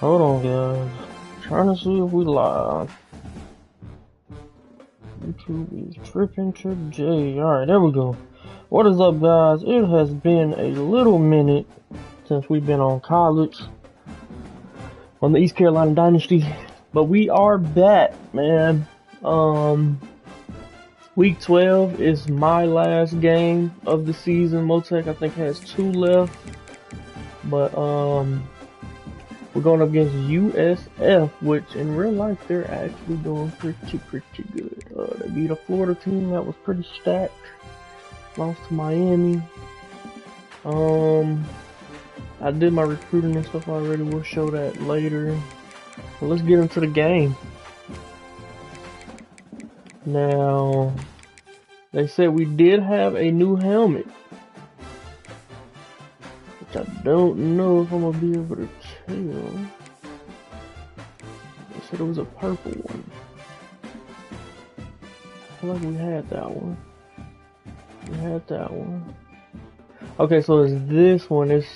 Hold on, guys. Trying to see if we live. YouTube is tripping Trip J. Alright, there we go. What is up, guys? It has been a little minute since we've been on college on the East Carolina Dynasty, but we are back, man. Week 12 is my last game of the season. Motec, I think, has 2 left, but we're going up against USF, which in real life they're actually doing pretty good. They beat a Florida team that was pretty stacked. Lost to Miami. I did my recruiting and stuff already. We'll show that later. But let's get into the game. Now, they said we did have a new helmet, which I don't know if I'm gonna be able to tell. They said it was a purple one. I feel like we had that one. We had that one. Okay, so it's this one. It's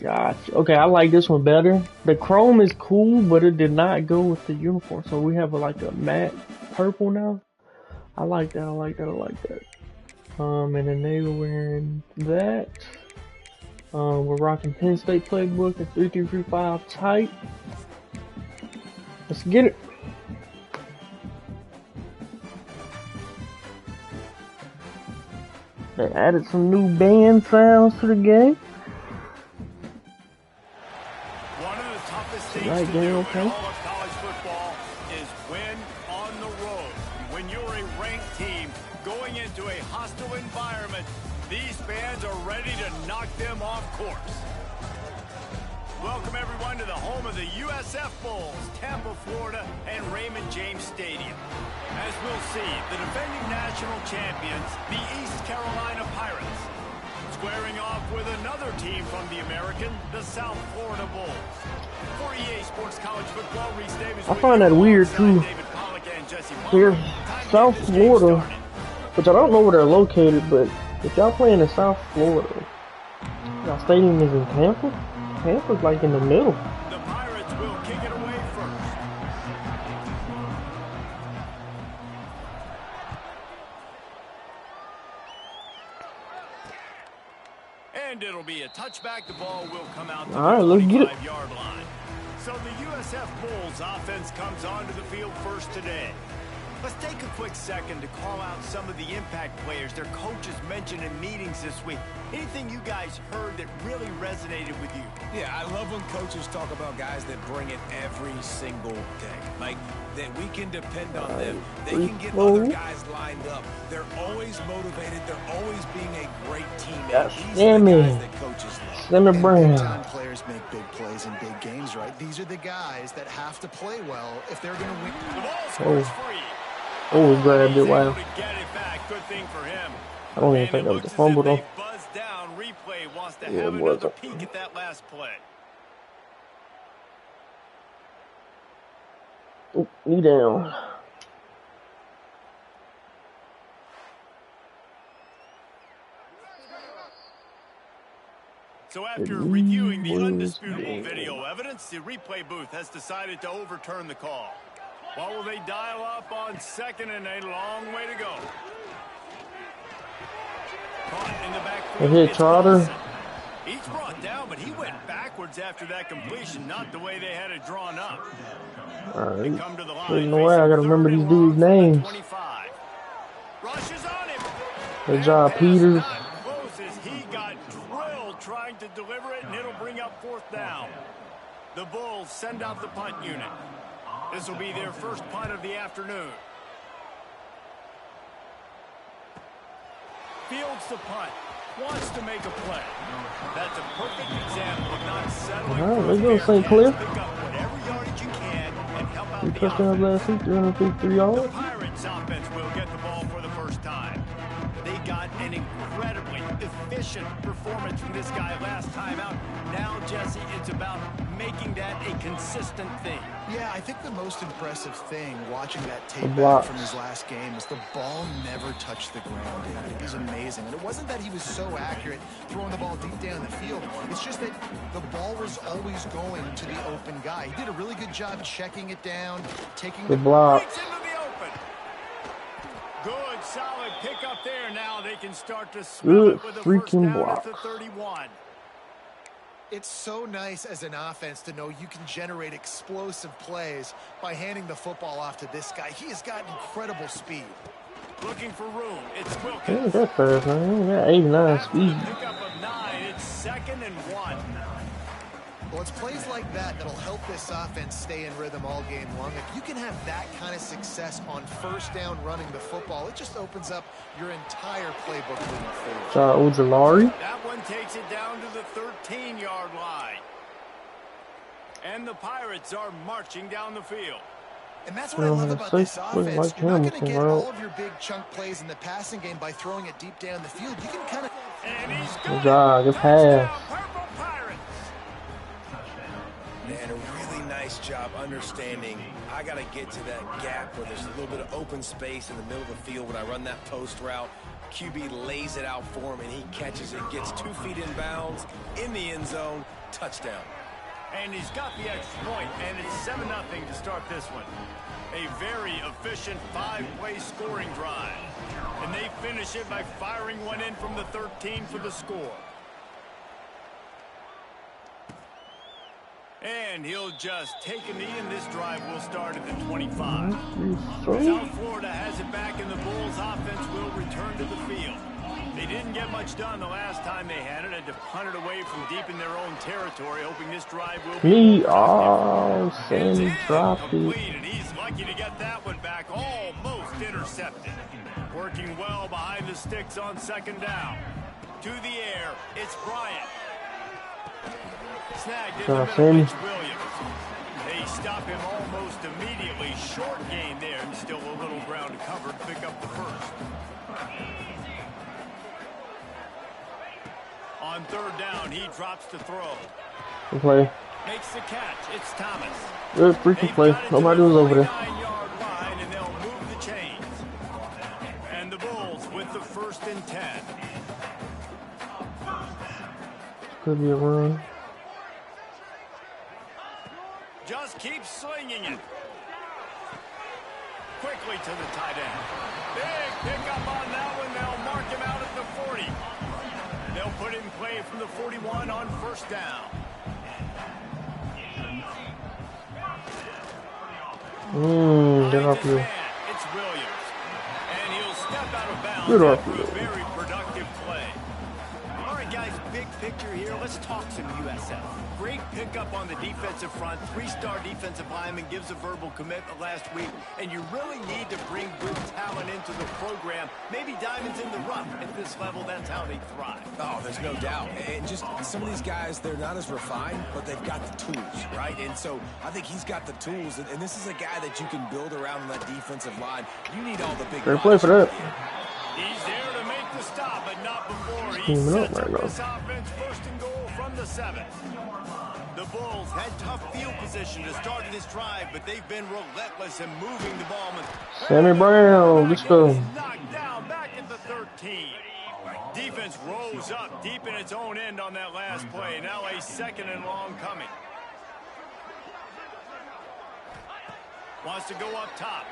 gotcha. Okay, I like this one better. The chrome is cool, but it did not go with the uniform. So we have like a matte purple now. I like that. I like that. I like that. And then they were wearing that. We're rocking Penn State playbook at 3335 tight. Let's get it. They added some new band sounds to the game. One of the toughest things to do in all of college football is win on the road. When you're a ranked team going into a hostile environment, these fans are ready to knock them off course. Welcome everyone to the home of the USF Bulls, Tampa, Florida, and Raymond James Stadium. As we'll see, the defending national champions, the East Carolina Pirates, squaring off with another team from the American, the South Florida Bulls. For EA Sports College Football, Reese Davis. I find that weird too. Here, South Florida, which I don't know where they're located, but if y'all playing in South Florida, y'all stadium is in Tampa? Tampa's like in the middle. The Pirates will kick it away first. And it'll be a touchback. The ball will come out to the 25-yard line. So the USF Bulls offense comes onto the field first today. Let's take a quick second to call out some of the impact players their coaches mentioned in meetings this week. Anything you guys heard that really resonated with you? Yeah, I love when coaches talk about guys that bring it every single day. Like, that we can depend on them. They can get other guys lined up. They're always motivated. They're always being a great teammate. These are the guys that coaches love. Sammy Brown. Time players make big plays in big games, right? These are the guys that have to play well if they're going to win. The ball scores free. Oh, he grabbed it. Wow. Good thing for him. I don't even think that was a fumble though. Buzzed down. Replay wants to Yeah, have it another wasn't. peek at that last play. Oh, knee down. So after reviewing the undisputable video evidence, the replay booth has decided to overturn the call. What will they dial up on second and a long way to go? Caught in the backfield. Hit Trotter. He's brought down, but he went backwards after that completion, not the way they had it drawn up. Alright. Come to the line. There's no way I gotta remember these dudes' names. Rushes on him. Good job, Peters. Closes. He got drilled trying to deliver it, and it'll bring up 4th down. The Bulls send out the punt unit. This will be their first punt of the afternoon. Fields the punt. Wants to make a play. That's a perfect example of not settling. Alright, let's go, St. Clair. Pick up whatever yardage you can and help out the touchdowns last week, 353 yards. The Pirates offense will get the ball for the first time. They got an incredibly efficient performance from this guy last time out. Now, Jesse, it's about making that a consistent thing. Yeah, I think the most impressive thing watching that tape back from his last game is the ball never touched the ground. It was amazing. And it wasn't that he was so accurate throwing the ball deep down the field. It's just that the ball was always going to the open guy. He did a really good job checking it down, taking the block. Into the open. Good, solid pickup there. Now they can start to smell it with a first down at the 31. It's so nice as an offense to know you can generate explosive plays by handing the football off to this guy. He has got incredible speed. Looking for room. It's Wilkins. That's fast, man. Got 89 speed. Pickup of 9. It's 2nd and 1. Well, it's plays like that that'll help this offense stay in rhythm all game long. If you can have that kind of success on first down running the football, it just opens up your entire playbook moving forward. Ojulari. That one takes it down to the 13-yard line. And the Pirates are marching down the field. And that's what I love about this offense. You're not going to get all of your big chunk plays in the passing game by throwing it deep down the field. You can kind of... And he's good job. Good pass. Purple Pirates. Man, a really nice job understanding I got to get to that gap where there's a little bit of open space in the middle of the field when I run that post route. QB lays it out for him, and he catches it, gets 2 feet in bounds, in the end zone, touchdown. And he's got the extra point, and it's 7-0 to start this one. A very efficient 5-play scoring drive. And they finish it by firing one in from the 13 for the score. And he'll just take a knee, and this drive will start at the 25. South Florida has it back, and the Bulls offense will return to the field. They didn't get much done the last time they had it. Had to punt it away from deep in their own territory, hoping this drive will be Sandy dropped it. And he's lucky to get that one back, almost intercepted. Working well behind the sticks on 2nd down. To the air, it's Bryant. Snagged in the middle, it's Williams. They stop him almost immediately. Short gain there, and still a little ground to cover to pick up the first. On 3rd down, he drops to throw. Good play. Makes the catch. It's Thomas. Good freaking play. Nobody was over there. 9-yard line, and they'll move the chains. And the Bulls with the 1st and 10. Could be a run. Just keep slinging it. Quickly to the tight end. Big pickup on that one. They'll mark him out at the 40. They'll put it in play from the 41 on 1st down. Get off you. It's Williams. And he'll step out of bounds Get off after you. a very productive play. All right, guys, big picture here. Let's talk some USF. Great pickup on the defensive front. 3-star defensive lineman gives a verbal commitment last week. And you really need to bring good talent into the program. Maybe diamonds in the rough. At this level, that's how they thrive. Oh, there's no doubt. And just some of these guys, they're not as refined, but they've got the tools, right? And so I think he's got the tools. And this is a guy that you can build around on that defensive line. You need all the big Great play for that. He's there to make the stop, but not before. He sets up this offense 1st and goal from the 7. The Bulls had tough field position to start this drive, but they've been relentless in moving the ball. Sammy Brown, let's go. Knocked down back at the 13. Defense rose up deep in its own end on that last play. Now a 2nd and long coming. Wants to go up top.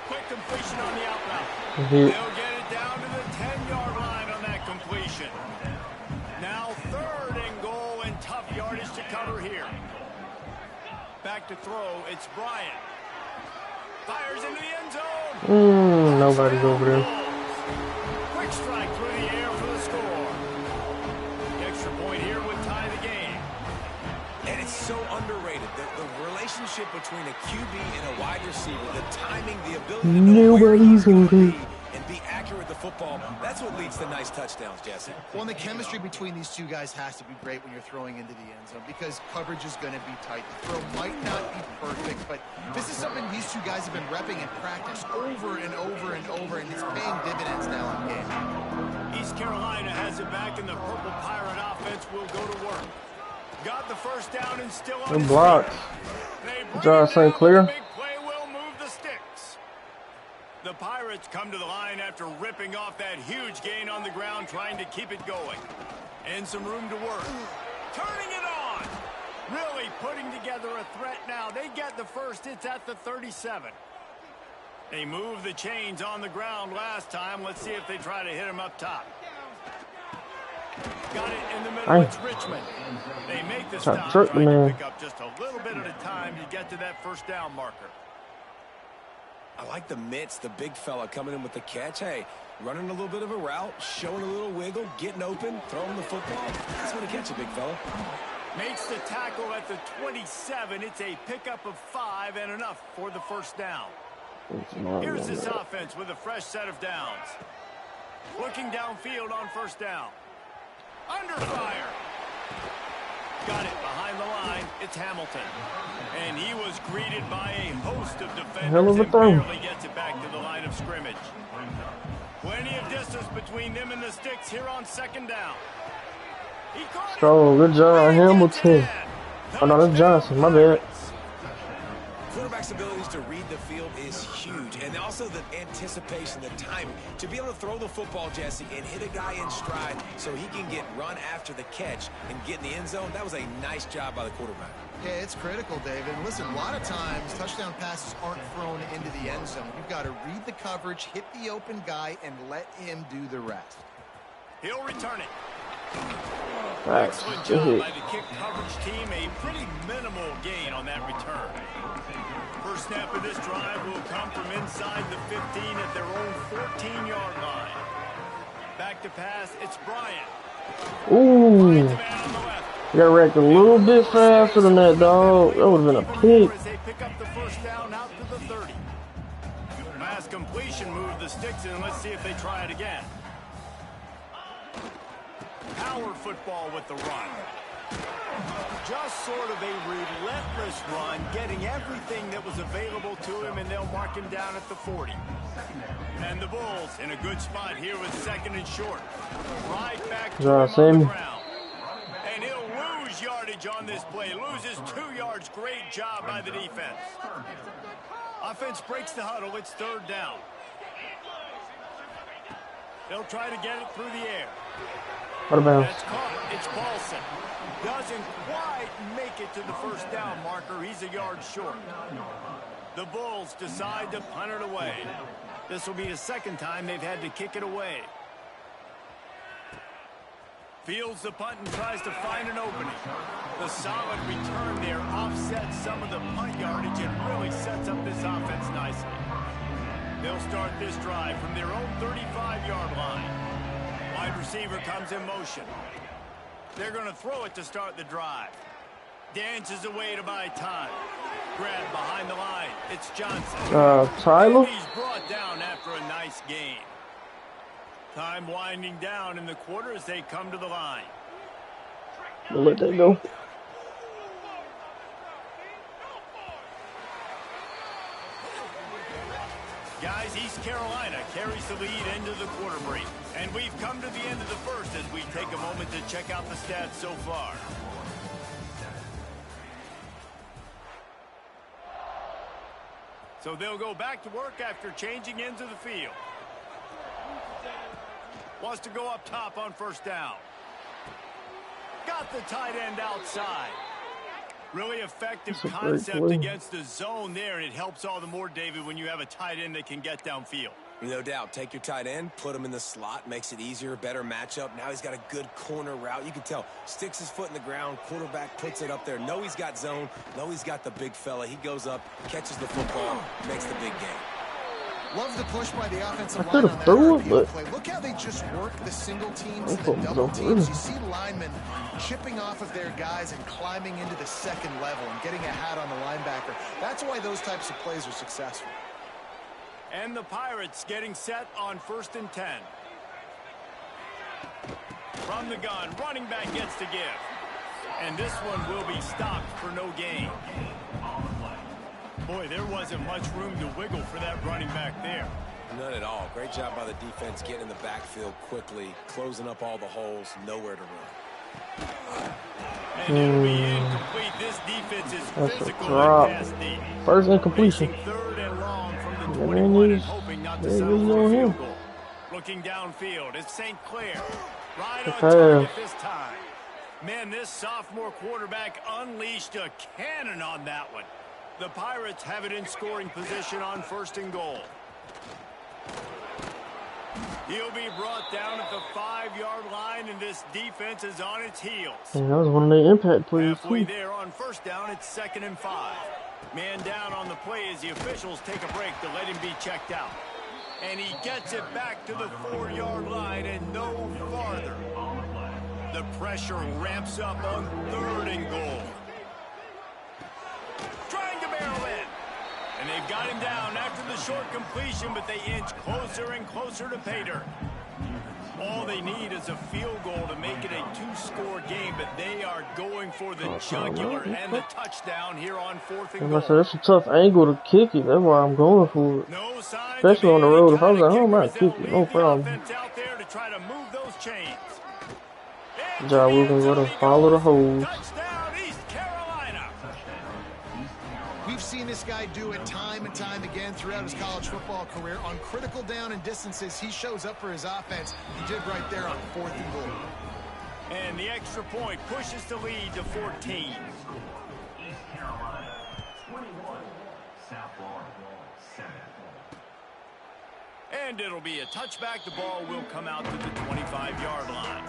Quick completion on the out route. They'll get it down to the 10-yard line on that completion. Now 3rd and goal, and tough yardage to cover here. Back to throw, it's Bryant. Fires into the end zone. Nobody's over there. Quick strike through the air for the score. The extra point here would tie the game. And it's so underrated. The relationship between a QB and a wide receiver, the timing, the ability to know where he's going to be and be accurate with the football, that's what leads to nice touchdowns, Jesse. Well, and the chemistry between these two guys has to be great when you're throwing into the end zone because coverage is going to be tight. The throw might not be perfect, but this is something these two guys have been repping in practice over and over and over, and it's paying dividends now in game. East Carolina has it back, and the Purple Pirate offense will go to work. Got the first down and still on Good his blocks. feet. Josh St. Clair. Big play will move the sticks. The Pirates come to the line after ripping off that huge gain on the ground, trying to keep it going. And some room to work. Turning it on. Really putting together a threat now. They get the first. It's at the 37. They moved the chains on the ground last time. Let's see if they try to hit him up top. Got it in the middle. It's Richmond. They make the stop, trying to pick up just a little bit at a time to get to that first down marker. I like the mitts, the big fella coming in with the catch. Hey, running a little bit of a route, showing a little wiggle, getting open, throwing the football. That's what a catch, a big fella. Makes the tackle at the 27. It's a pickup of 5 and enough for the first down. Here's this offense with a fresh set of downs. Looking downfield on first down. Under fire. Got it behind the line. It's Hamilton. And he was greeted by a host of defenders and barely gets it back to the line of scrimmage. Plenty of distance between them and the sticks here on second down. He caught it. Good job, Hamilton. Oh, no, that's Johnson. My bad. Quarterback's abilities to read the field is huge, and also the anticipation, the timing. To be able to throw the football, Jesse, and hit a guy in stride so he can get run after the catch and get in the end zone, that was a nice job by the quarterback. Yeah, it's critical, David. And listen, a lot of times touchdown passes aren't thrown into the end zone. You've got to read the coverage, hit the open guy, and let him do the rest. He'll return it. Right. Excellent job by the kick coverage team. A pretty minimal gain on that return. First snap of this drive will come from inside the 15 at their own 14-yard line. Back to pass, it's Bryant. Ooh. You got wrecked a little bit faster than that, dog. That would have been a pick. They pick up the first down out to the 30. Pass completion moved the sticks in. Let's see if they try it again. Power football with the run. Just sort of a relentless run, getting everything that was available to him, and they'll mark him down at the 40. And the Bulls in a good spot here with second and short. Right back to him on the ground. And he'll lose yardage on this play. Loses 2 yards. Great job by the defense. Offense breaks the huddle. It's third down. They'll try to get it through the air. That's caught. It's Paulson. Doesn't quite make it to the first down marker. He's a yard short. The Bulls decide to punt it away. This will be the second time they've had to kick it away. Fields the punt and tries to find an opening. The solid return there offsets some of the punt yardage and really sets up this offense nicely. They'll start this drive from their own 35-yard line. Wide receiver comes in motion. They're going to throw it to start the drive. Dances away to buy time. Grab behind the line. It's Johnson. Tyler? He's brought down after a nice gain. Time winding down in the quarter as they come to the line. We'll let that go. Guys, East Carolina carries the lead into the quarter break. And we've come to the end of the first as we take a moment to check out the stats so far. So they'll go back to work after changing into the field. Wants to go up top on first down. Got the tight end outside. Really effective concept against the zone there, and it helps all the more, David, when you have a tight end that can get downfield. No doubt. Take your tight end, put him in the slot, makes it easier, better matchup. Now he's got a good corner route. You can tell, sticks his foot in the ground, quarterback puts it up there. Know he's got zone, know he's got the big fella. He goes up, catches the football, makes the big game. Love the push by the offensive line on that RPO play. Look how they just work the single teams and the double teams. You see linemen chipping off of their guys and climbing into the second level and getting a hat on the linebacker. That's why those types of plays are successful. And the Pirates getting set on 1st and 10. From the gun, running back gets to give. And this one will be stopped for no gain. Boy, there wasn't much room to wiggle for that running back there. None at all. Great job by the defense getting in the backfield quickly, closing up all the holes, nowhere to run. And it'll be incomplete. This defense is physical drop. and pass deep. First incompletion. Third and long from the Yeah, 21 and hoping not to settle really for a on field him. goal. Looking downfield, it's St. Clair. Right Good on pass. target this time. Man, this sophomore quarterback unleashed a cannon on that one. The Pirates have it in scoring position on 1st and goal. He'll be brought down at the 5-yard line, and this defense is on its heels. And that was one of the impact plays Halfway too. there on 1st down, it's 2nd and 5. Man down on the play as the officials take a break to let him be checked out. And he gets it back to the 4-yard line and no farther. The pressure ramps up on 3rd and goal. Trying to barrel in. And they've got him down after the short completion, but they inch closer and closer to pay dirt. All they need is a field goal to make it a 2-score game, but they are going for the jugular and the touchdown here on 4th and goal. That's a tough angle to kick it. That's why I'm going for it. No signs Especially of on the any road. If I kind was of at home, kickers I'd kick that'll it. No lead the problem. offense out there to try to move those chains. Good job, we're going to go to follow the holes. Touchdown, East Carolina. We've seen this guy do it time and time again throughout his college football career. On critical down and distances, he shows up for his offense. He did right there on 4th and goal. And the extra point pushes the lead to 14. And it'll be a touchback. The ball will come out to the 25-yard line.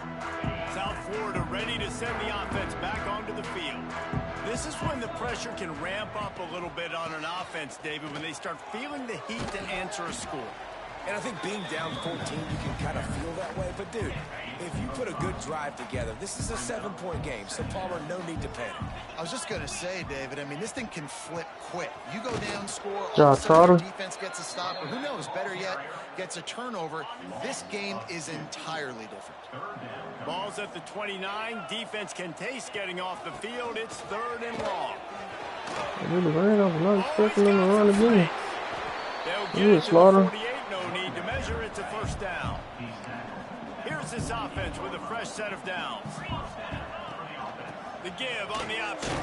South Florida ready to send the offense back onto the field. This is when the pressure can ramp up a little bit on an offense, David, when they start feeling the heat to answer a score. And I think being down 14, you can kind of feel that way. But, dude, if you put a good drive together, this is a 7-point game. So, Palmer, no need to panic. I was just going to say, David, I mean, this thing can flip quick. You go down, score, all John of a sudden Trotter. your defense gets a stop, or who knows, better yet, gets a turnover. This game is entirely different. Ball's at the 29. Defense can taste getting off the field. It's 3rd and long. I really ran off. I'm not expecting them to run again. They'll get Ooh, it to the Slaughter. 48. No need to measure. It's a 1st down. Here's this offense with a fresh set of downs. The give on the option.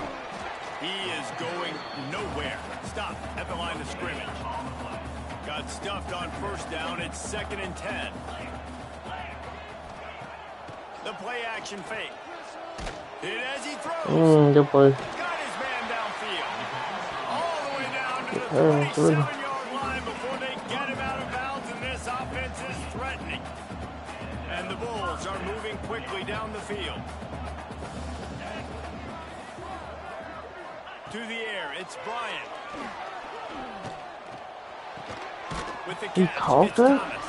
He is going nowhere. Stop at the line of scrimmage. Got stuffed on 1st down. It's 2nd and 10. The play action fake. Hit as he throws. Good play. Got his man downfield. All the way down to the 27-yard line before they get him out of bounds, and this offense is threatening. And the Bulls are moving quickly down the field. To the air, it's Bryant. With the He catch, caught it's that? Thomas.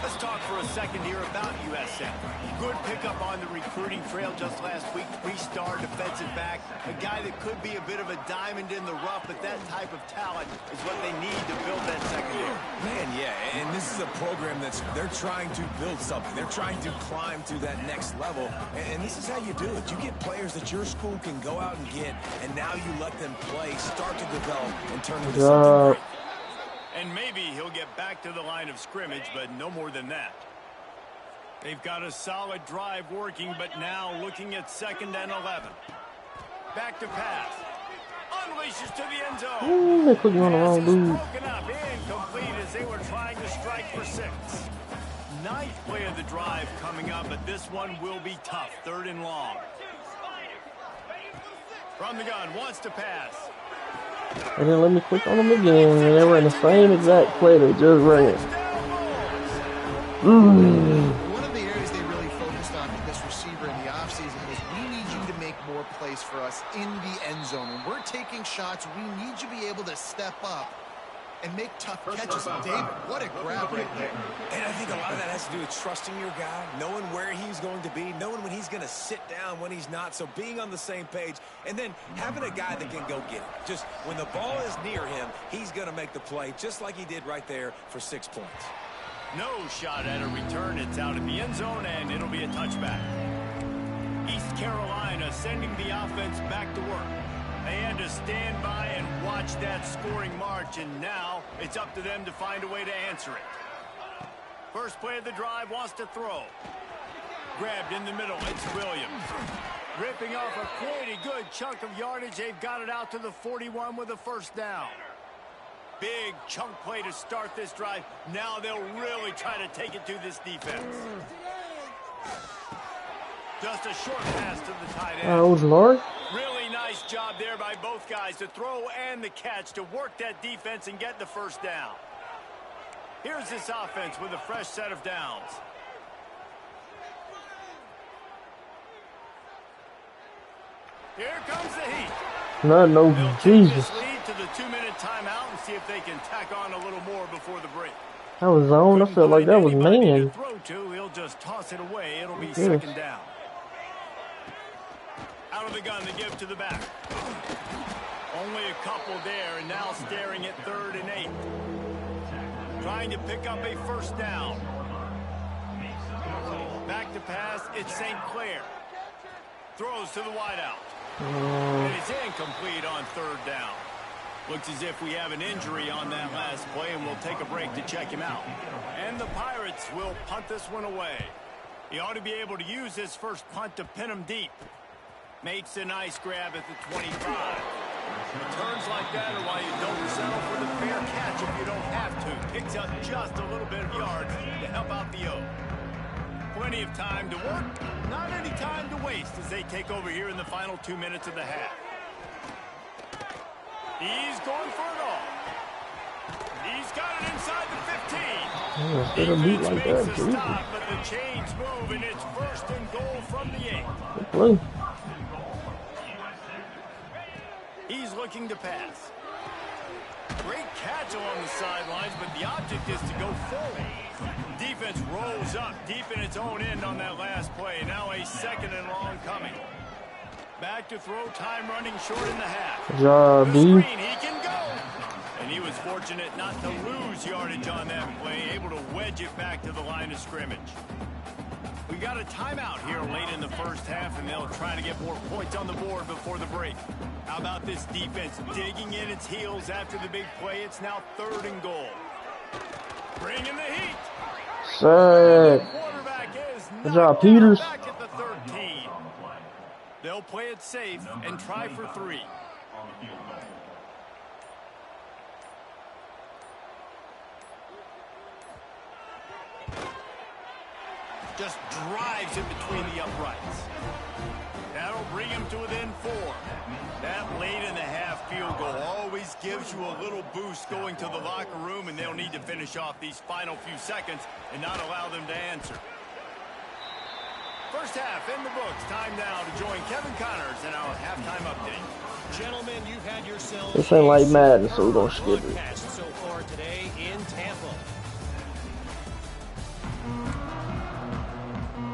Let's talk for a second here about USF. Good pickup on the recruiting trail just last week. 3-star defensive back. A guy that could be a bit of a diamond in the rough, but that type of talent is what they need to build that secondary. Man, yeah, and this is a program they're trying to build something. They're trying to climb to that next level, and this is how you do it. You get players that your school can go out and get, and now you let them play, start to develop, and turn into something great. And maybe he'll get back to the line of scrimmage, but no more than that. They've got a solid drive working, but now looking at 2nd and 11. Back to pass. Unleashes to the end zone. They put you on the wrong dude. Broken up, incomplete as they were trying to strike for 6. 9th play of the drive coming up, but this one will be tough. 3rd and long. From the gun, wants to pass. And then let me click on them again, and they ran the same exact play they just ran. One of the areas they really focused on with this receiver in the offseason was we need you to make more plays for us in the end zone. When we're taking shots, we need you to be able to step up and make tough catches. David, what a grab right there. And I think a lot of that has to do with trusting your guy, knowing where he's going to be, knowing when he's going to sit down, when he's not. So being on the same page, and then having a guy that can go get it. Just when the ball is near him, he's going to make the play, just like he did right there for 6 points. No shot at a return. It's out of the end zone, and it'll be a touchback. East Carolina sending the offense back to work. They had to stand by and watch that scoring march, and now it's up to them to find a way to answer it. First play of the drive, wants to throw. Grabbed in the middle, it's Williams. Ripping off a pretty good chunk of yardage. They've got it out to the 41 with a first down. Big chunk play to start this drive. Now they'll really try to take it to this defense. Just a short pass to the tight end. Oh, Lord. Really nice job there by both guys to throw and the catch to work that defense and get the first down. Here's this offense with a fresh set of downs. Here comes the heat. No, Jesus. Lead to the 2-minute timeout and see if they can tack on a little more before the break. That was zone. I felt like that was man. Throw to, he'll just toss it away. It'll be second down. Out of the gun to give to the back. Only a couple there, and now staring at 3rd and 8. Trying to pick up a first down. Back to pass, it's St. Clair. Throws to the wideout. And it's incomplete on 3rd down. Looks as if we have an injury on that last play, and we'll take a break to check him out. And the Pirates will punt this one away. He ought to be able to use this first punt to pin him deep. Makes a nice grab at the 25. Returns like that are why you don't settle for the fair catch if you don't have to. Picks up just a little bit of yards to help out the O. Plenty of time to work, not any time to waste as they take over here in the final 2 minutes of the half. He's going for it all. He's got it inside the 15. Defense like makes that, a stop, but the chains move, and it's 1st and goal from the 8. He's looking to pass. Great catch along the sidelines, but the object is to go forward. Defense rolls up deep in its own end on that last play. Now a 2nd and long coming. Back to throw, time running short in the half. Good job, the B. screen, he can go. And he was fortunate not to lose yardage on that play, able to wedge it back to the line of scrimmage. We got a timeout here late in the first half, and they'll try to get more points on the board before the break. How about this defense digging in its heels after the big play? It's now 3rd and goal. Bringing the heat. Sick. Good job, Peters. Back at the 13. They'll play it safe and try for 3. Just drives it between the uprights. That'll bring him to within 4. That late in the half field goal always gives you a little boost going to the locker room, and they'll need to finish off these final few seconds and not allow them to answer. First half in the books. Time now to join Kevin Connors in our halftime update. Gentlemen, you've had yourselves this ain't like Madden, so we're gonna skip it. So far today in Tampa.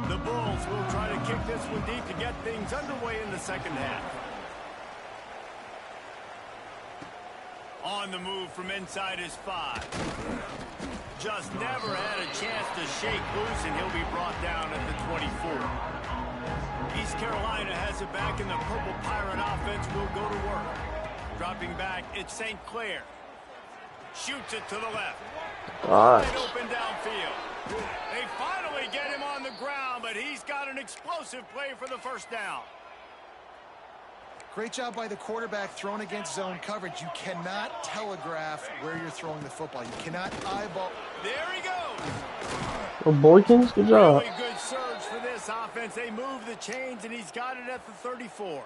The Bulls will try to kick this one deep to get things underway in the second half. On the move from inside his 5. Just never had a chance to shake loose, and he'll be brought down at the 24. East Carolina has it back, and the Purple Pirate offense will go to work. Dropping back, it's St. Clair. Shoots it to the left. Wide open downfield. They finally get him on the ground, but he's got an explosive play for the first down. Great job by the quarterback thrown against zone coverage. You cannot telegraph where you're throwing the football. You cannot eyeball. There he goes. Oh, Boykins, good job. Really good surge for this offense. They move the chains, and he's got it at the 34.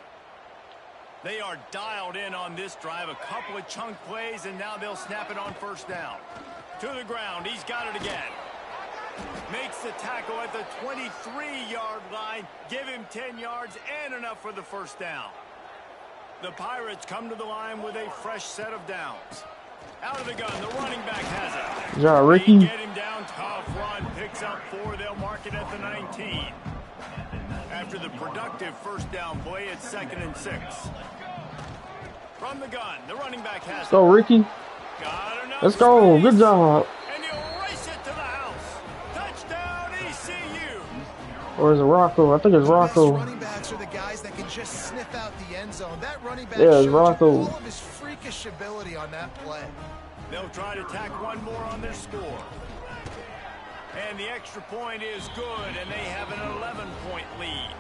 They are dialed in on this drive. A couple of chunk plays, and now they'll snap it on first down. To the ground. He's got it again. Makes the tackle at the 23-yard line. Give him 10 yards and enough for the first down. The Pirates come to the line with a fresh set of downs. Out of the gun, the running back has it. Yeah, Ricky. Get him down, tough run, picks up 4. They'll mark it at the 19. After the productive first down play, it's 2nd and 6. From the gun, the running back has it. Let's go, Ricky. Let's go. Good job. And you'll race it to the house. Touchdown, ECU. Or is it Rocco? I think it's Rocco. Running backs are the guys that can just sniff out the end zone. That running back Yeah, it's showed Rocco. all of his freakish ability on that play. They'll try to tack one more on their score. And the extra point is good, and they have an 11-point lead.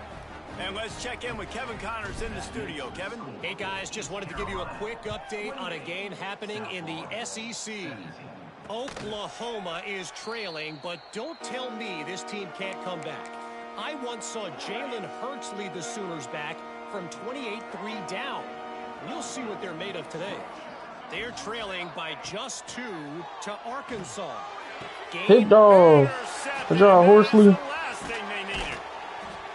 And let's check in with Kevin Connors in the studio. Kevin? Hey, guys, just wanted to give you a quick update on a game happening in the SEC. Oklahoma is trailing, but don't tell me this team can't come back. I once saw Jalen Hurts lead the Sooners back from 28-3 down. We'll see what they're made of today. They're trailing by just 2 to Arkansas. Hit dog. Good job, Horsley.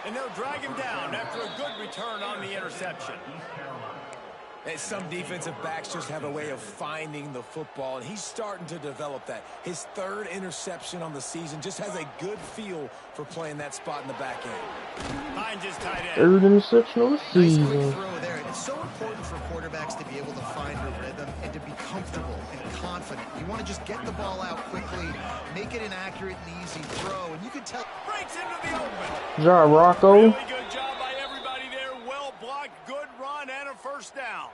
And they'll drag him down after a good return on the interception. And some defensive backs just have a way of finding the football, and he's starting to develop that. His 3rd interception on the season, just has a good feel for playing that spot in the back end. Finds his tight end. 3rd interception of the season. Nice quick throw there. It's so important for quarterbacks to be able to find a rhythm and to be comfortable and confident. You want to just get the ball out quickly, make it an accurate and easy throw, and you can tell. Breaks into the open. Good job, Rocco. Really good job by everybody there. Well blocked, good run, and a first down.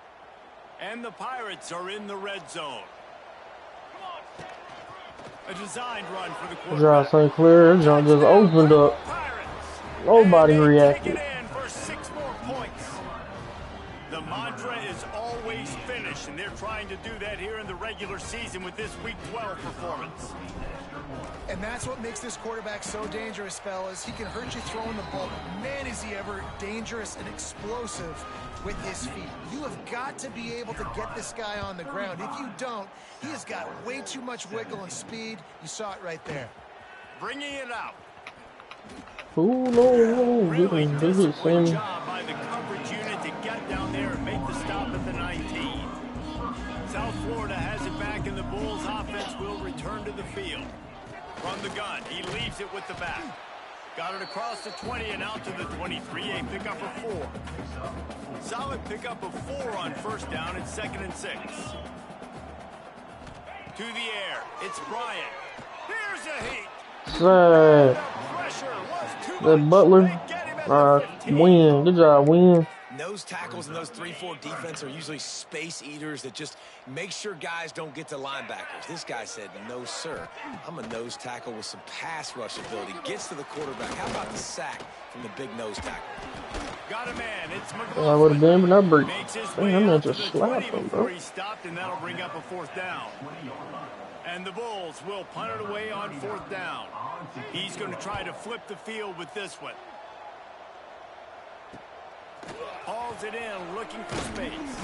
And the Pirates are in the red zone. A designed run for the quarterback. Good job, St. Clair. That jump just opened up. Nobody reacted. For 6 more points. The mantra is always finish, and they're trying to do that here in the regular season with this Week 12 performance. And that's what makes this quarterback so dangerous, fellas. He can hurt you throwing the ball. Man, is he ever dangerous and explosive with his feet. You have got to be able to get this guy on the ground. If you don't, he has got way too much wiggle and speed. You saw it right there. Bringing it out. Oh, no. Really disciplined job by the coverage unit to get down there and make the stop at the 19. South Florida has it back, and the Bulls offense will return to the field. From the gun, he leaves it with the back. Got it across the 20 and out to the 23. A pickup of 4. Solid pickup of 4 on first down and 2nd and 6. To the air, it's Bryant. Here's a heat. Sad. That Butler. Win. Good job, win. Nose tackles and those 3-4 defense are usually space eaters that just make sure guys don't get to linebackers. This guy said, no, sir. I'm a nose tackle with some pass rush ability. Gets to the quarterback. How about the sack from the big nose tackle? Got a man. It's Well, I would have been, but I break. Man, I'm not just slapping, bro. He stopped, and that'll bring up a 4th down. And the Bulls will punt it away on 4th down. He's going to try to flip the field with this one. Hauls it in, looking for space.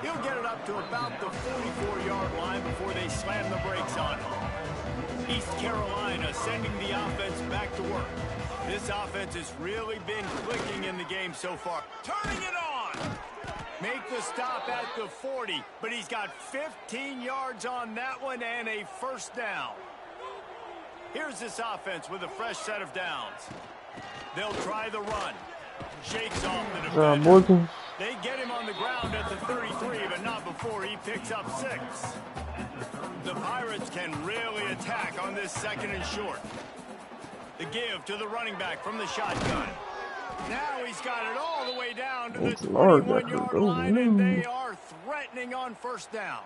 He'll get it up to about the 44-yard line before they slam the brakes on him. East Carolina sending the offense back to work. This offense has really been clicking in the game so far. Turning it on! Make the stop at the 40, but he's got 15 yards on that one and a first down. Here's this offense with a fresh set of downs. They'll try the run. Shakes off the defender. They get him on the ground at the 33, but not before he picks up 6. The Pirates can really attack on this 2nd and short. The give to the running back from the shotgun. Now he's got it all the way down to the 21-yard line, and they are threatening on first down.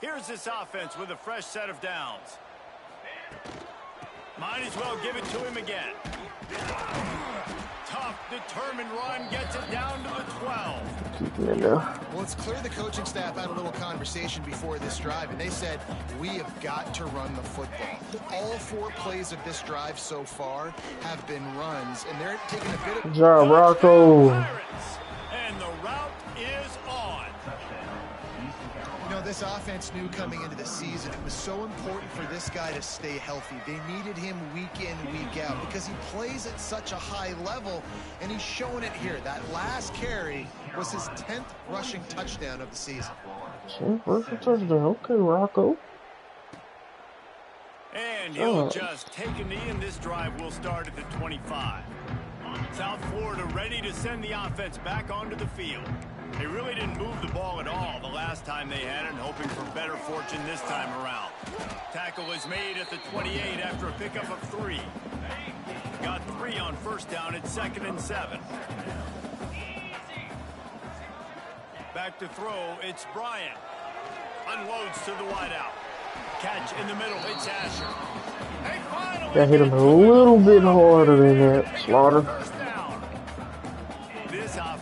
Here's this offense with a fresh set of downs. Might as well give it to him again. Tough, determined run, gets it down to the 12. Well, it's clear the coaching staff had a little conversation before this drive, and they said, we have got to run the football. All 4 plays of this drive so far have been runs, and they're taking a bit of... Good job, Rocco. And the route is on. You know, this offense knew coming into the season it was so important for this guy to stay healthy. They needed him week in, week out, because he plays at such a high level, and he's showing it here. That last carry was his 10th rushing touchdown of the season. 10th rushing touchdown. Okay, Rocco. And he'll just take a knee, and this drive will start at the 25. South Florida ready to send the offense back onto the field. They really didn't move the ball at all the last time they had it, and hoping for better fortune this time around. Tackle is made at the 28 after a pickup of 3. Got 3 on first down at 2nd and 7. Back to throw, it's Bryant. Unloads to the wideout. Catch in the middle, it's Asher. Got hit him a little bit harder than that, Slaughter. First down.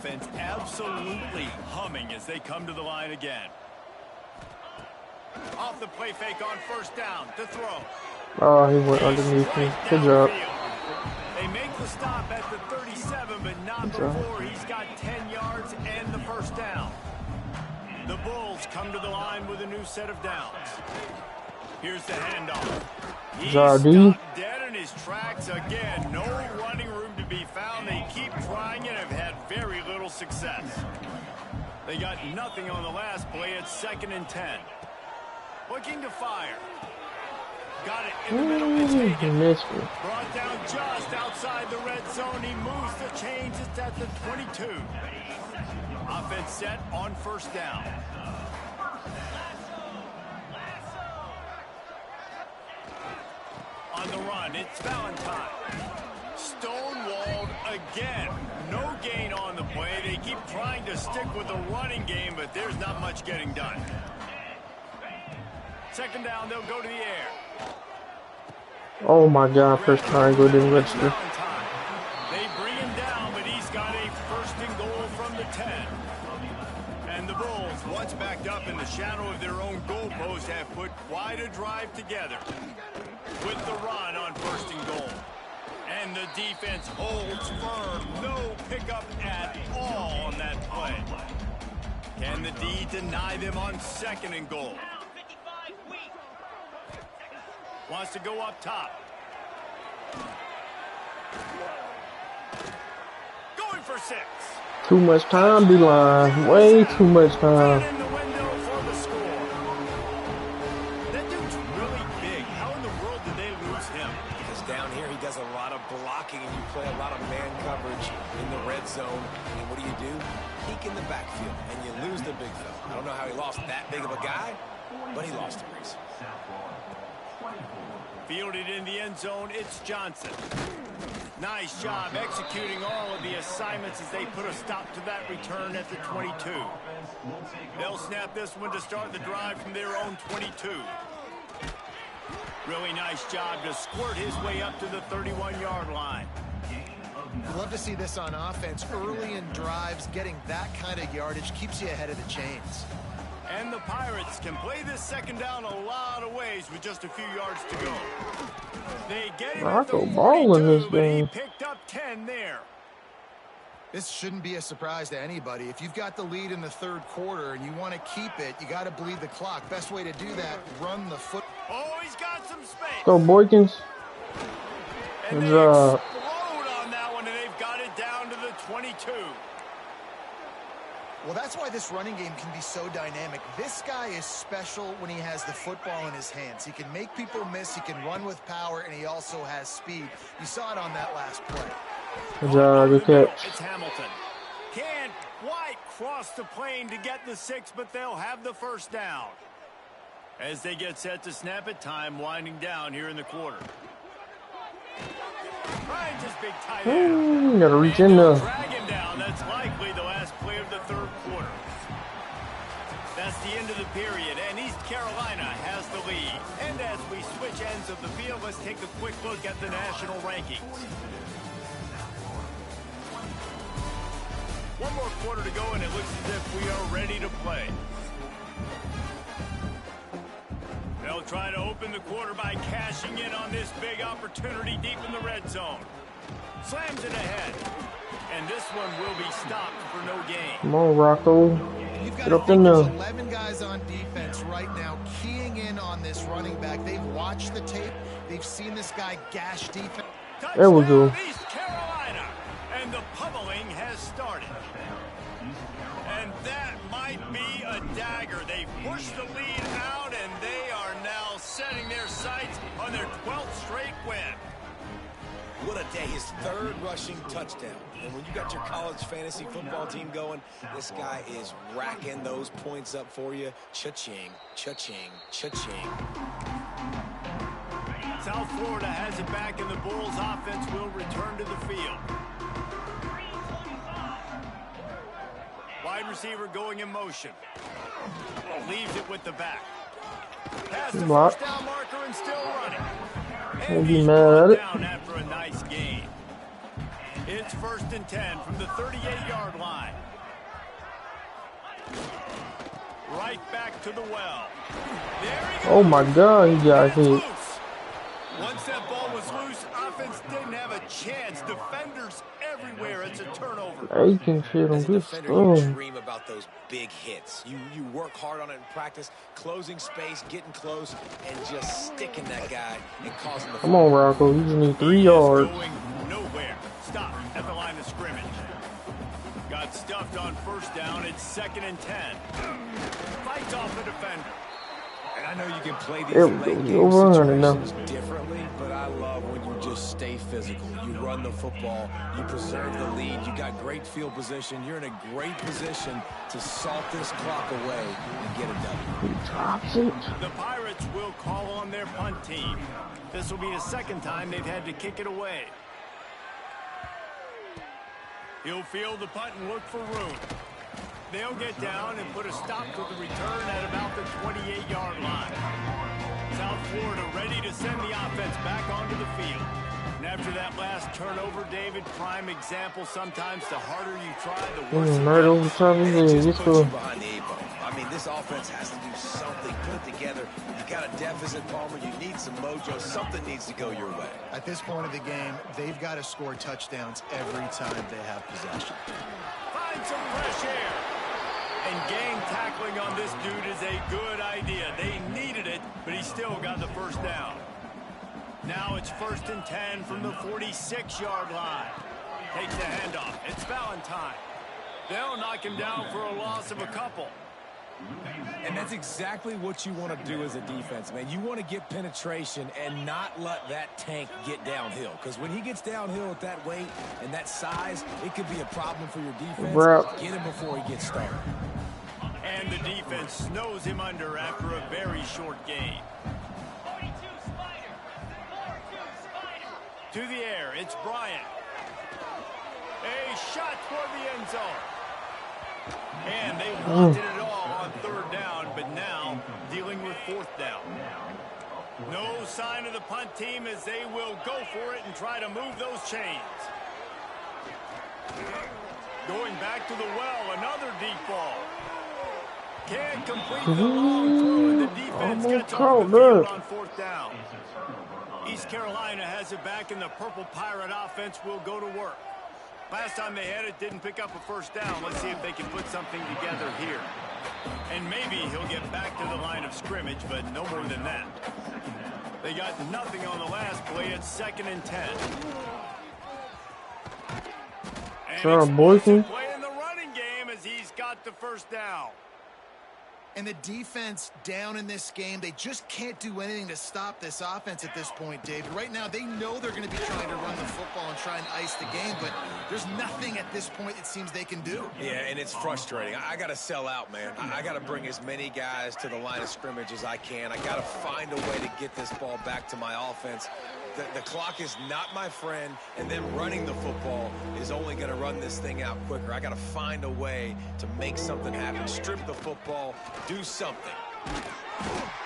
offense absolutely humming as they come to the line again. Off the play fake on first down to throw. Oh, he went underneath me. Good job. They make the stop at the 37, but not before he's got 10 yards and the first down. The Bulls come to the line with a new set of downs. Here's the handoff. He's stopped dead in his tracks again. No running room to be found. They keep trying and have had very little success. They got nothing on the last play. It's 2nd and 10. Looking to fire. Got it in the middle. It's taken. Brought down just outside the red zone. He moves the chains. It's at the 22. Offense set on first down. On the run, it's Valentine. Stonewalled again. No gain on the play. They keep trying to stick with the running game, but there's not much getting done. 2nd down, they'll go to the air. Oh my God, first triangle didn't register. They bring him down, but he's got a 1st and goal from the 10. And the Bulls, once backed up in the shadow of their own goalpost, have put quite a drive together. With the run on 1st and goal. And the defense holds firm. No pickup at all on that play. Can the D deny them on 2nd and goal? Wants to go up top. Going for 6. Too much time, D-line. Way too much time. In the window for the score. That dude's really big. How in the world did they lose him? Because down here he does a lot of blocking and you play a lot of man coverage in the red zone. And what do? Peek in the backfield and you lose the big fella. I don't know how he lost that big of a guy, but he lost a race. Fielded in the end zone, it's Johnson. Nice job executing all of the assignments as they put a stop to that return at the 22. They'll snap this one to start the drive from their own 22. Really nice job to squirt his way up to the 31-yard line. You'd love to see this on offense. Early in drives, getting that kind of yardage keeps you ahead of the chains. And the Pirates can play this 2nd down a lot of ways with just a few yards to go. They get him at the 42, but he picked up 10 there. This shouldn't be a surprise to anybody. If you've got the lead in the 3rd quarter and you want to keep it, you got to bleed the clock. Best way to do that, run the foot. Oh, he's got some space. Go, Boykins. And they explode on that one, and they've got it down to the 22. Well, that's why this running game can be so dynamic. This guy is special when he has the football in his hands. He can make people miss, he can run with power, and he also has speed. You saw it on that last play. Good job, good catch. It's Hamilton. Can't quite cross the plane to get the 6, but they'll have the 1st down. As they get set to snap it, time winding down here in the quarter. Ryan just big tight end. You gotta reach in there. Drag him down. That's likely the last play of the 3rd quarter. That's the end of the period, and East Carolina has the lead. And as we switch ends of the field, let's take a quick look at the national rankings. One more quarter to go, and it looks as if we are ready to play. They'll try to open the quarter by cashing in on this big opportunity deep in the red zone. Slams it ahead. And this one will be stopped for no gain. Come on, Rocco. You've got Get up in there. 11 guys on defense right now keying in on this running back. They've watched the tape. They've seen this guy gash defense. There we go. East Carolina. And the pummeling has started. And that might be a dagger. They push the lead out, and they are now setting their sights on their 12th straight win. What a day. His 3rd rushing touchdown. And when you got your college fantasy football team going, this guy is racking those points up for you. Cha-ching, cha-ching, cha-ching. South Florida has it back, and the Bulls offense will return to the field. Wide receiver going in motion. Leaves it with the back. Past the 1st down marker and still running. And Be he's mad at it. down after a nice gain. It's 1st and 10 from the 38-yard line. Right back to the well. There he goes. Oh my God, he got hit. Once that ball was loose, offense didn't have a chance. Defenders everywhere. It's a turnover. They can hit him. As a Good defender, you stuff. dream about those big hits. You work hard on it in practice, closing space, getting close, and just sticking that guy and causing the. Come on, Rocco. You just need 3 yards. Going nowhere. Stop at the line of scrimmage. Got stuffed on 1st down. It's 2nd and 10. Fights off the defender. And I know you can play these There we late go. game Running now. situations differently, but I love when you just stay physical. You run the football, you preserve the lead, you got great field position, you're in a great position to salt this clock away and get it done. He drops it. The Pirates will call on their punt team. This will be the 2nd time they've had to kick it away. He'll field the punt and look for room. They'll get down and put a stop to the return at about the 28-yard line. South Florida ready to send the offense back onto the field. And after that last turnover, David, prime example, sometimes the harder you try, the worse it Right over the gets. top of his head. Let's go. Behind the 8 ball. I mean, this offense has to do something, put it together. You got a deficit, Palmer. You need some mojo. Something needs to go your way. At this point of the game, they've got to score touchdowns every time they have possession. Find some fresh air. And gang tackling on this dude is a good idea. They needed it, but he still got the 1st down. Now it's 1st and 10 from the 46-yard line. Takes the handoff. It's Valentine. They'll knock him down for a loss of a couple. And that's exactly what you want to do as a defense, man. You want to get penetration and not let that tank get downhill. Because when he gets downhill at that weight and that size, it could be a problem for your defense. Bro. Get him before he gets started. And the defense snows him under after a very short gain. To the air, it's Bryant. A shot toward the end zone. And they wanted it all on 3rd down, but now dealing with 4th down. No sign of the punt team as they will go for it and try to move those chains. Going back to the well, another deep ball. Can't complete the long throw, and the defense gets off the field on 4th down. East Carolina has it back, and the Purple Pirate offense will go to work. Last time they had it, didn't pick up a 1st down. Let's see if they can put something together here. And maybe he'll get back to the line of scrimmage, but no more than that. They got nothing on the last play. It's 2nd and 10. And Boykin. play in the running game as he's got the 1st down. And the defense down in this game, they just can't do anything to stop this offense at this point, David. Right now, they know they're going to be trying to run the football and try and ice the game, but there's nothing at this point it seems they can do. Yeah, and it's frustrating. I got to sell out, man. I got to bring as many guys to the line of scrimmage as I can. I got to find a way to get this ball back to my offense. The clock is not my friend, and then running the football is only going to run this thing out quicker. I got to find a way to make something happen, strip the football, do something.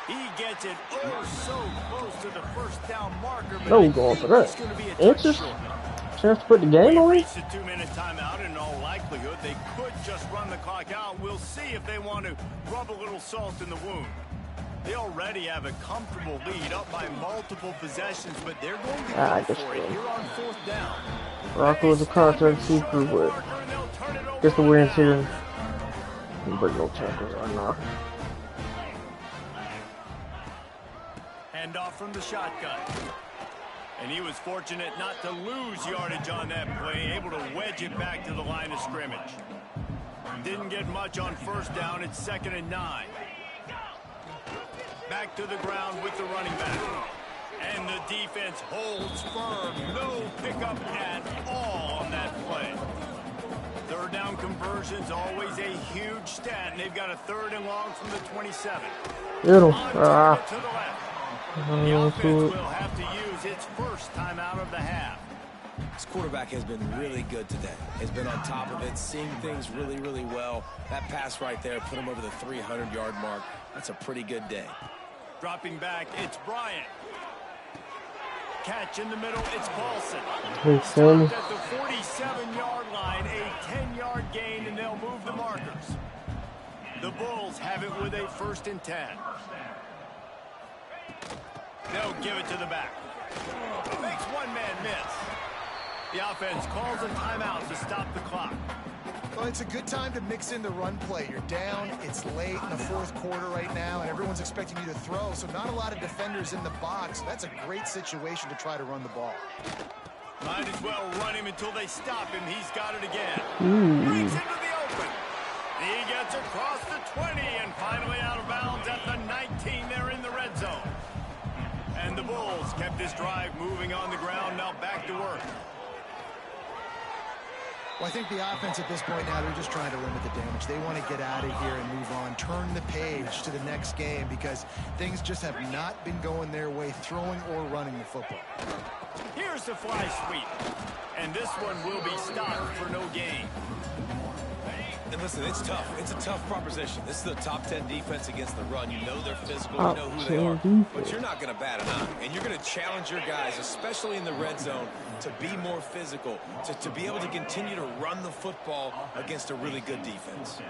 He gets it so close to the 1st down marker, but No, going for that. going to be a touch Inches. short. Chance to put the game away. Reached a 2-minute timeout. In all likelihood, they could just run the clock out. We'll see if they want to rub a little salt in the wound. They already have a comfortable lead up by multiple possessions, but they're going to go for it here on 4th down. Rocco is a contract seeker, but guess the wins here. But no tackles are not. Handoff from the shotgun. And he was fortunate not to lose yardage on that play, able to wedge it back to the line of scrimmage. Didn't get much on 1st down. It's 2nd and 9. Back to the ground with the running back. And the defense holds firm. No pickup at all on that play. 3rd down conversions, always a huge stat. And they've got a 3rd and long from the 27. Little. To the left. The offense will have to use its 1st timeout of the half. This quarterback has been really good today. Has been on top of it, seeing things really, really well. That pass right there put him over the 300-yard mark. That's a pretty good day. Dropping back, it's Bryant. catch in the middle. It's Paulson. Hey, Stopped at the 47-yard line, a 10-yard gain, and they'll move the markers. The Bulls have it with a 1st and 10. They'll give it to the back. Makes one man miss. The offense calls a timeout to stop the clock. Well, it's a good time to mix in the run play. You're down, it's late in the 4th quarter right now, and everyone's expecting you to throw, so not a lot of defenders in the box. That's a great situation to try to run the ball. Might as well run him until they stop him. He's got it again. Ooh. Breaks into the open. He gets across the 20 and finally out of bounds at the 19. They're in the red zone. And the Bulls kept this drive moving on the ground. Now back to work. Well, I think the offense at this point now, they're just trying to limit the damage. They want to get out of here and move on, turn the page to the next game because things just have not been going their way, throwing or running the football. Here's the fly sweep. And this one will be stopped for no gain. And listen, it's tough. It's a tough proposition. This is the top 10 defense against the run. You know they're physical. You know who they are. But you're not going to bat an eye. And you're going to challenge your guys, especially in the red zone, to be more physical, to be able to continue to run the football against a really good defense.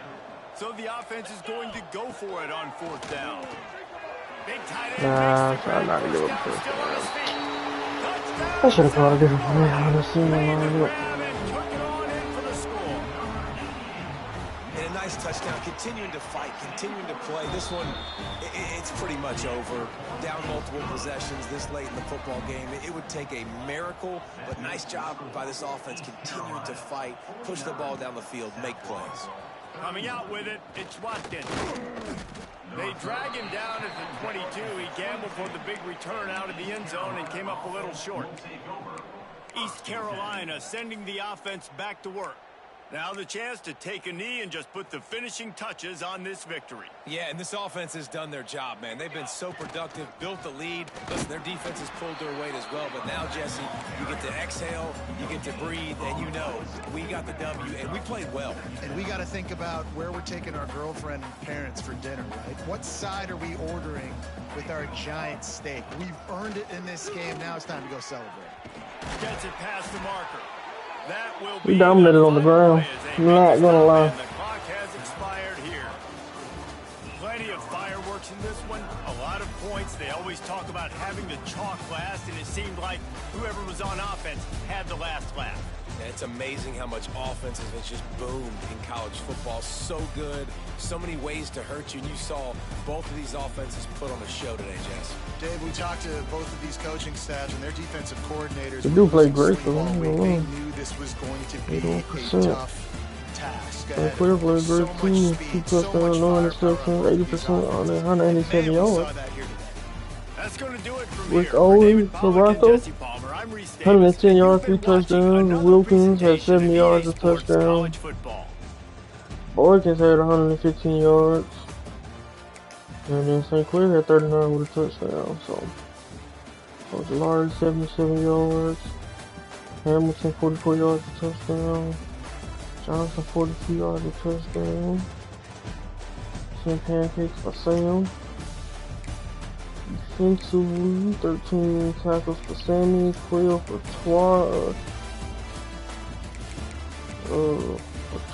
So the offense is going to go for it on 4th down. Big tight end I'm not going to go for it. I should have called a different play. I would have seen him. Nice touchdown, continuing to fight, continuing to play. This one, it's pretty much over. Down multiple possessions this late in the football game. It would take a miracle, but nice job by this offense continuing to fight, push the ball down the field, make plays. Coming out with it, it's Watkins. They drag him down at the 22. He gambled for the big return out of the end zone and came up a little short. East Carolina sending the offense back to work. Now the chance to take a knee and just put the finishing touches on this victory. Yeah, and this offense has done their job, man. They've been so productive, built the lead. Listen, their defense has pulled their weight as well. But now, Jesse, you get to exhale, you get to breathe, and you know we got the W, and we played well. And we got to think about where we're taking our girlfriend and parents for dinner, right? What side are we ordering with our giant steak? We've earned it in this game. Now it's time to go celebrate. Gets it past the marker. That will We be dominated on the ground. I'm not gonna lie. The clock has expired here. Plenty of fireworks in this one. A lot of points. They always talk about having the chalk last, and it seemed like whoever was on offense had the last laugh. And it's amazing how much offense has just boomed in college football. So good. So many ways to hurt you. And you saw both of these offenses put on a show today, Jess. Dave, we talked to both of these coaching staffs and their defensive coordinators. They do play great, though. They knew this was going to be a tough task. They play great, too. 2 touchdowns, no interceptions, 80% on it, 187 yards. That's going to do it for Rick Owens, Toronto, 110 yards, 3 touchdowns. Wilkins had 70 yards, a touchdown. Boykins had 115 yards. And then St. Clair had 39 with a touchdown. So, Larry 77 yards. Hamilton 44 yards, a touchdown. Johnson 42 yards, a touchdown. Some pancakes by Sam. Defensively, 13 tackles for Sammy, 12 for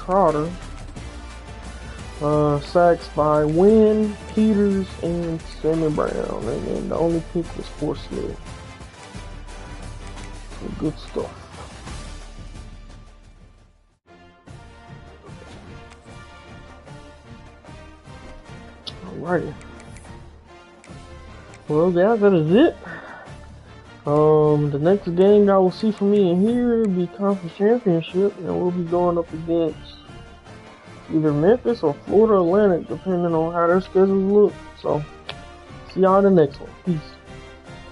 Trotter. Sacks by Wynn, Peters, and Sammy Brown. And then the only pick was for Smith. So good stuff. Alrighty. Well, guys, that is it. The next game y'all will see from me in here will be conference championship, and we'll be going up against either Memphis or Florida Atlantic, depending on how their schedules look. So, see y'all in the next one. Peace.